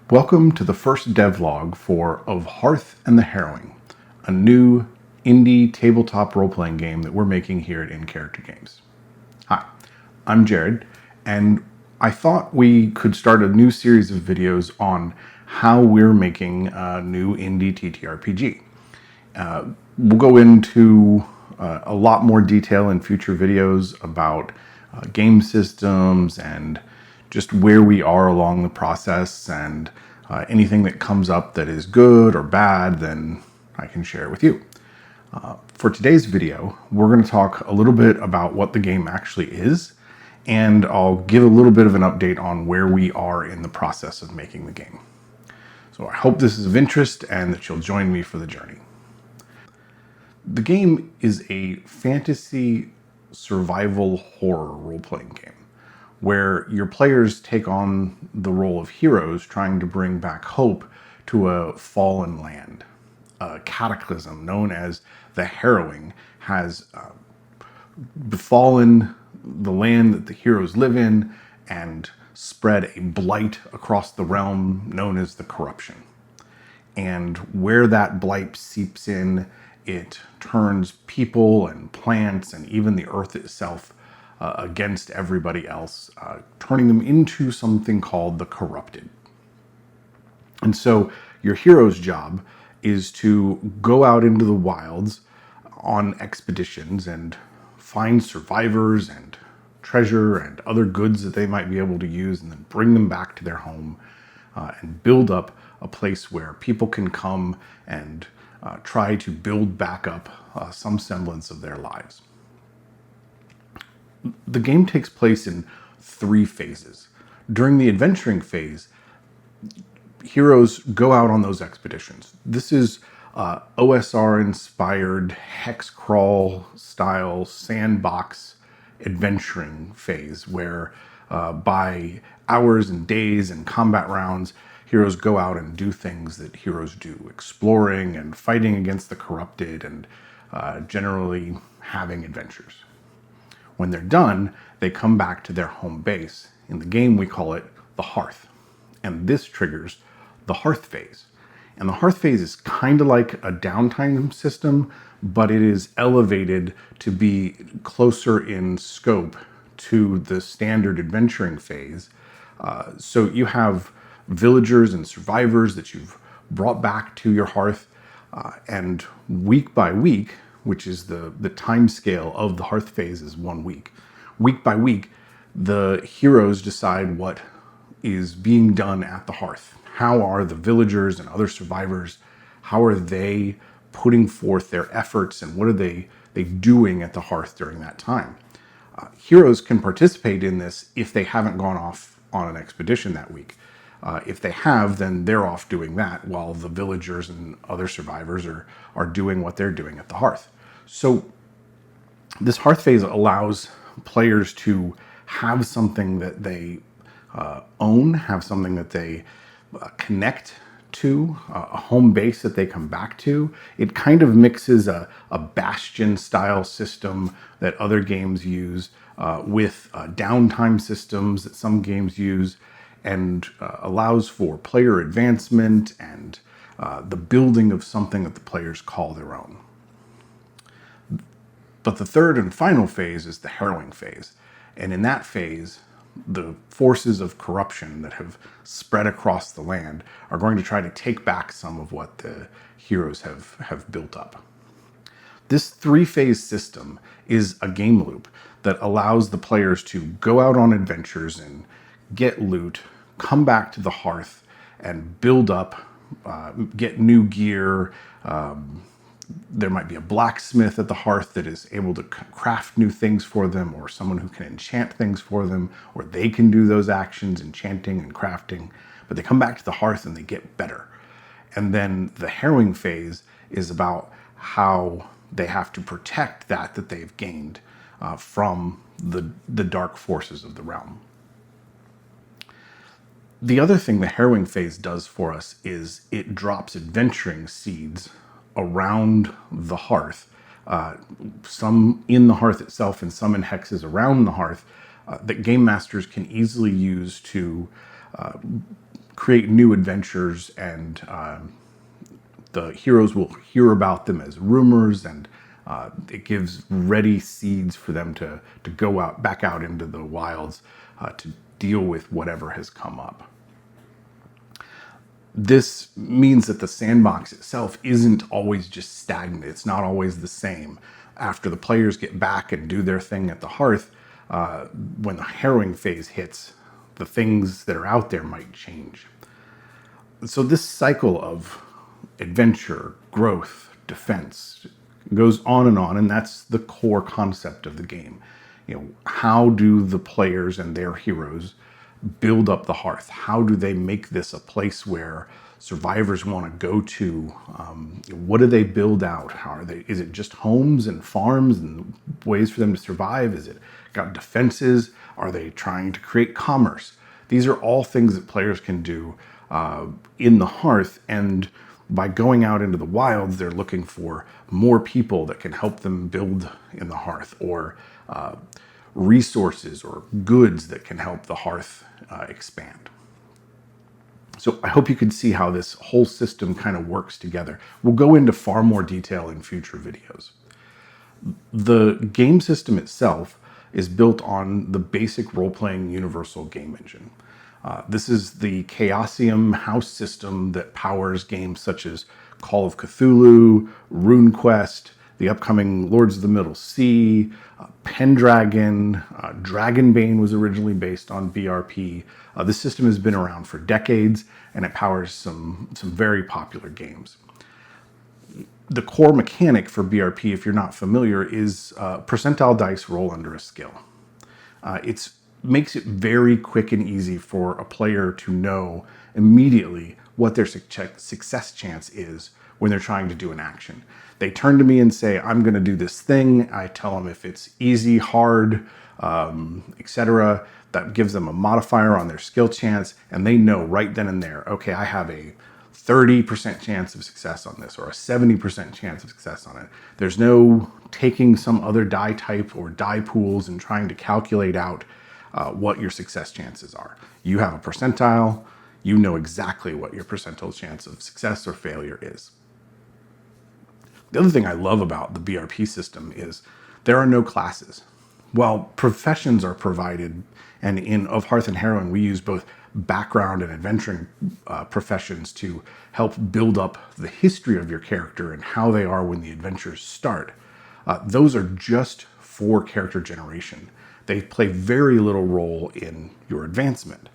Welcome to the first devlog for Of Hearth and the Harrowing, a new indie tabletop role-playing game that we're making here at InCharacter Games. Hi, I'm Jared, and I thought we could start a new series of videos on how we're making a new indie TTRPG. We'll go into a lot more detail in future videos about game systems and just where we are along the process, and anything that comes up that is good or bad, then I can share it with you. For today's video, we're going to talk a little bit about what the game actually is, and I'll give a little bit of an update on where we are in the process of making the game. So I hope this is of interest and that you'll join me for the journey. The game is a fantasy survival horror role-playing game where your players take on the role of heroes trying to bring back hope to a fallen land. A cataclysm known as the Harrowing has befallen the land that the heroes live in and spread a blight across the realm known as the Corruption. And where that blight seeps in, it turns people and plants and even the earth itself against everybody else, turning them into something called the Corrupted. And so your hero's job is to go out into the wilds on expeditions and find survivors and treasure and other goods that they might be able to use, and then bring them back to their home and build up a place where people can come and try to build back up some semblance of their lives. The game takes place in 3 phases. During the adventuring phase, heroes go out on those expeditions. This is OSR-inspired, hex crawl style sandbox adventuring phase where by hours and days and combat rounds, heroes go out and do things that heroes do, exploring and fighting against the corrupted and generally having adventures. When they're done, they come back to their home base. In the game, we call it the Hearth. And this triggers the Hearth Phase. And the Hearth Phase is kind of like a downtime system, but it is elevated to be closer in scope to the standard adventuring phase. So you have villagers and survivors that you've brought back to your hearth, and week by week, which is the time scale of the Hearth Phase is 1 week. Week by week, the heroes decide what is being done at the hearth. How are the villagers and other survivors, how are they putting forth their efforts, and what are they doing at the hearth during that time? Heroes can participate in this if they haven't gone off on an expedition that week. If they have, then they're off doing that while the villagers and other survivors are doing what they're doing at the hearth. So this Hearth Phase allows players to have something that they own, have something that they connect to, a home base that they come back to. It kind of mixes a Bastion style system that other games use with downtime systems that some games use, and allows for player advancement and the building of something that the players call their own. But the third and final phase is the Harrowing Phase. And in that phase, the forces of corruption that have spread across the land are going to try to take back some of what the heroes have built up. This 3-phase system is a game loop that allows the players to go out on adventures and get loot, come back to the hearth and build up, get new gear. There might be a blacksmith at the hearth that is able to craft new things for them, or someone who can enchant things for them, or they can do those actions, enchanting and crafting. But they come back to the hearth and they get better. And then the Harrowing Phase is about how they have to protect that they've gained from the dark forces of the realm. The other thing the Harrowing Phase does for us is it drops adventuring seeds around the hearth, some in the hearth itself and some in hexes around the hearth, that game masters can easily use to create new adventures, and the heroes will hear about them as rumors, and it gives ready seeds for them to go out back out into the wilds to deal with whatever has come up. This means that the sandbox itself isn't always just stagnant. It's not always the same. After the players get back and do their thing at the Hearth, when the Harrowing Phase hits, the things that are out there might change. So this cycle of adventure, growth, defense goes on, and that's the core concept of the game. How do the players and their heroes build up the Hearth? How do they make this a place where survivors want to go to? What do they build out? Is it just homes and farms and ways for them to survive? Is it got defenses? Are they trying to create commerce? These are all things that players can do in the Hearth, and by going out into the wilds, they're looking for more people that can help them build in the Hearth, or resources or goods that can help the Hearth expand. So I hope you can see how this whole system kind of works together. We'll go into far more detail in future videos. The game system itself is built on the basic role-playing universal game engine. This is the Chaosium house system that powers games such as Call of Cthulhu, RuneQuest, the upcoming Lords of the Middle Sea, Pendragon, Dragonbane was originally based on BRP. This system has been around for decades, and it powers some very popular games. The core mechanic for BRP, if you're not familiar, is percentile dice roll under a skill. It makes it very quick and easy for a player to know immediately what their success chance is when they're trying to do an action. They turn to me and say, I'm going to do this thing. I tell them if it's easy, hard, etc. That gives them a modifier on their skill chance, and they know right then and there, okay, I have a 30% chance of success on this, or a 70% chance of success on it. There's no taking some other die type or die pools and trying to calculate out what your success chances are. You have a percentile, you know exactly what your percentile chance of success or failure is. The other thing I love about the BRP system is there are no classes. While professions are provided, and of Hearth and Harrowing, we use both background and adventuring professions to help build up the history of your character and how they are when the adventures start. Those are just for character generation. They play very little role in your advancement.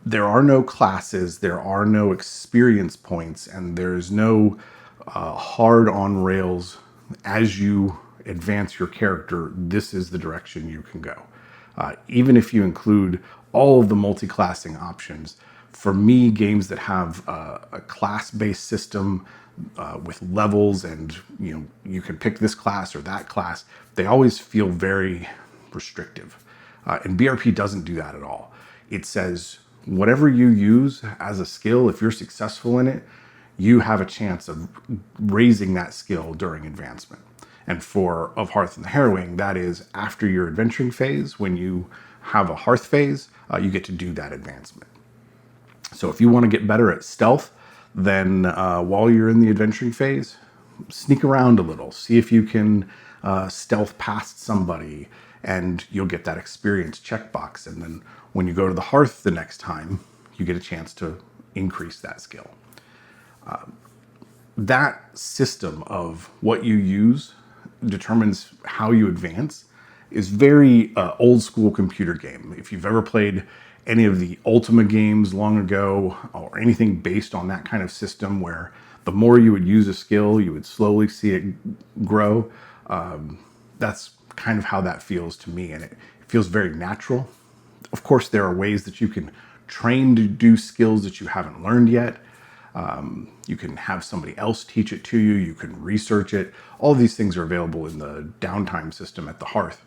There are no classes, there are no experience points, and there's no hard on rails as you advance your character. This is the direction you can go. Even if you include all of the multi-classing options, for me, games that have a class-based system with levels and you can pick this class or that class, they always feel very restrictive. And BRP doesn't do that at all. It says whatever you use as a skill, if you're successful in it, you have a chance of raising that skill during advancement. And of Hearth and the Harrowing, that is after your adventuring phase. When you have a Hearth phase, you get to do that advancement. So if you want to get better at stealth, then while you're in the adventuring phase, sneak around a little. See if you can stealth past somebody, and you'll get that experience checkbox. And then when you go to the Hearth the next time, you get a chance to increase that skill. That system of what you use determines how you advance is very old school computer game. If you've ever played any of the Ultima games long ago, or anything based on that kind of system where the more you would use a skill, you would slowly see it grow, that's kind of how that feels to me, and it feels very natural. Of course, there are ways that you can train to do skills that you haven't learned yet. You can have somebody else teach it to you. You can research it. All of these things are available in the downtime system at the Hearth.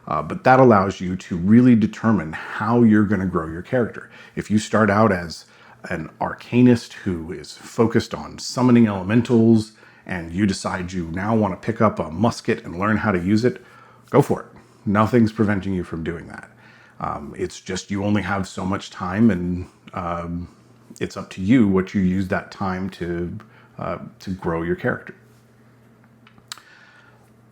But that allows you to really determine how you're going to grow your character. If you start out as an arcanist who is focused on summoning elementals, and you decide you now want to pick up a musket and learn how to use it, go for it. Nothing's preventing you from doing that. It's just you only have so much time, and it's up to you what you use that time to grow your character.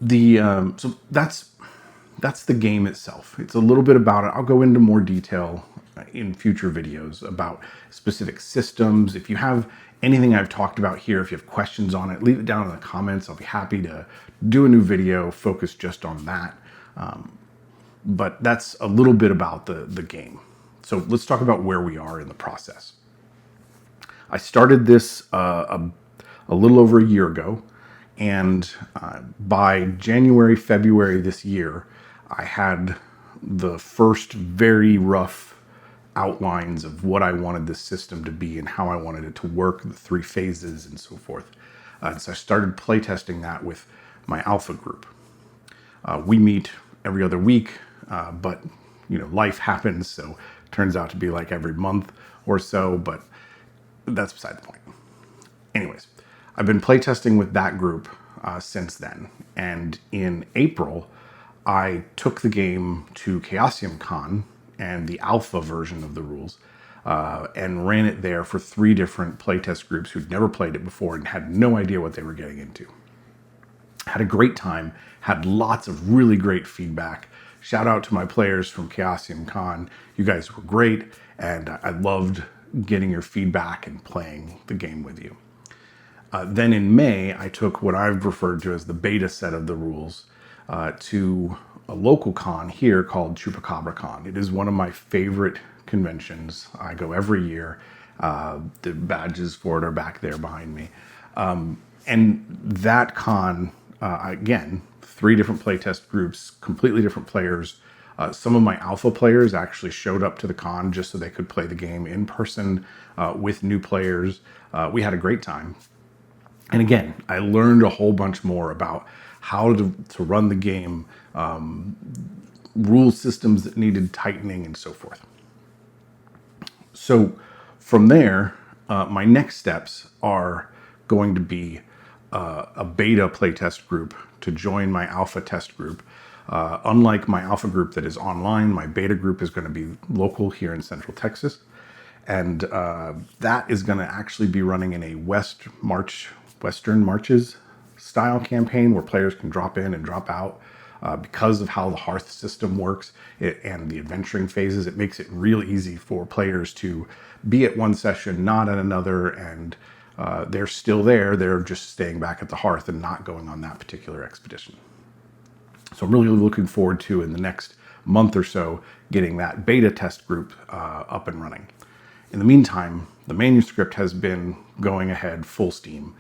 So that's the game itself. It's a little bit about it. I'll go into more detail in future videos about specific systems. If you have anything I've talked about here, if you have questions on it, leave it down in the comments. I'll be happy to do a new video focused just on that. But that's a little bit about the game. So let's talk about where we are in the process. I started this a little over a year ago, and by January, February this year, I had the first very rough outlines of what I wanted this system to be and how I wanted it to work, the 3 phases and so forth. So I started playtesting that with my alpha group. We meet every other week, but life happens, so it turns out to be like every month or so, but that's beside the point. Anyways, I've been playtesting with that group since then, and in April, I took the game to Chaosium Con and the alpha version of the rules, and ran it there for 3 different playtest groups who'd never played it before and had no idea what they were getting into. Had a great time, had lots of really great feedback. Shout out to my players from Chaosium Con. You guys were great, and I loved getting your feedback and playing the game with you. Then in May, I took what I've referred to as the beta set of the rules to a local con here called Chupacabra Con. It is one of my favorite conventions. I go every year. The badges for it are back there behind me. And that con, again, 3 different playtest groups, completely different players. Some of my alpha players actually showed up to the con just so they could play the game in person with new players. We had a great time. And again, I learned a whole bunch more about how to run the game, rule systems that needed tightening, and so forth. So from there, my next steps are going to be a beta playtest group to join my alpha test group. Unlike my alpha group that is online, my beta group is going to be local here in Central Texas. And that is going to actually be running in a Western Marches style campaign where players can drop in and drop out. Because of how the Hearth system works and the adventuring phases, it makes it real easy for players to be at one session, not at another, and they're still there. They're just staying back at the Hearth and not going on that particular expedition. So I'm really looking forward to, in the next month or so, getting that beta test group up and running. In the meantime, the manuscript has been going ahead full steam.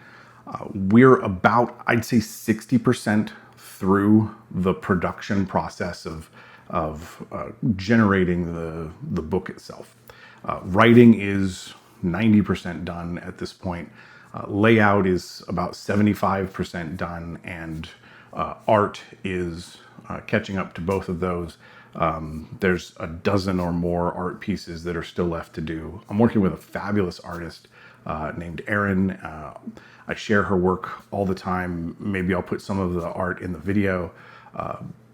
We're about, I'd say, 60% through the production process of generating the book itself. Writing is 90% done at this point. Layout is about 75% done, and art is catching up to both of those. There's a dozen or more art pieces that are still left to do. I'm working with a fabulous artist named Erin. I share her work all the time. Maybe I'll put some of the art in the video,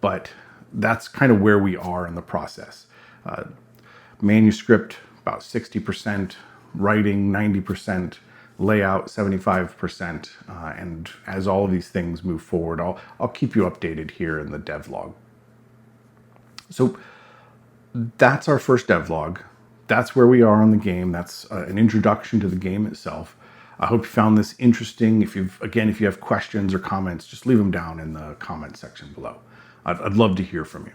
but that's kind of where we are in the process. Manuscript, about 60%, writing, 90%, layout, 75%, and as all of these things move forward, I'll keep you updated here in the devlog. So that's our first devlog. That's where we are on the game. That's an introduction to the game itself. I hope you found this interesting. If you have questions or comments, just leave them down in the comment section below. I'd love to hear from you.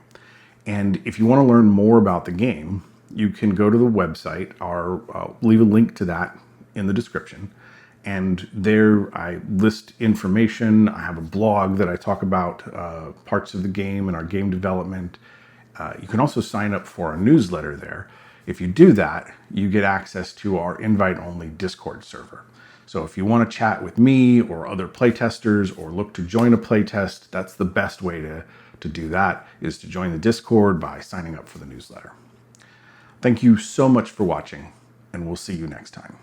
And if you want to learn more about the game, you can go to the website. I'll leave a link to that in the description. And there I list information. I have a blog that I talk about parts of the game and our game development. You can also sign up for a newsletter there. If you do that, you get access to our invite-only Discord server. So if you want to chat with me or other playtesters or look to join a playtest, that's the best way to do that, is to join the Discord by signing up for the newsletter. Thank you so much for watching, and we'll see you next time.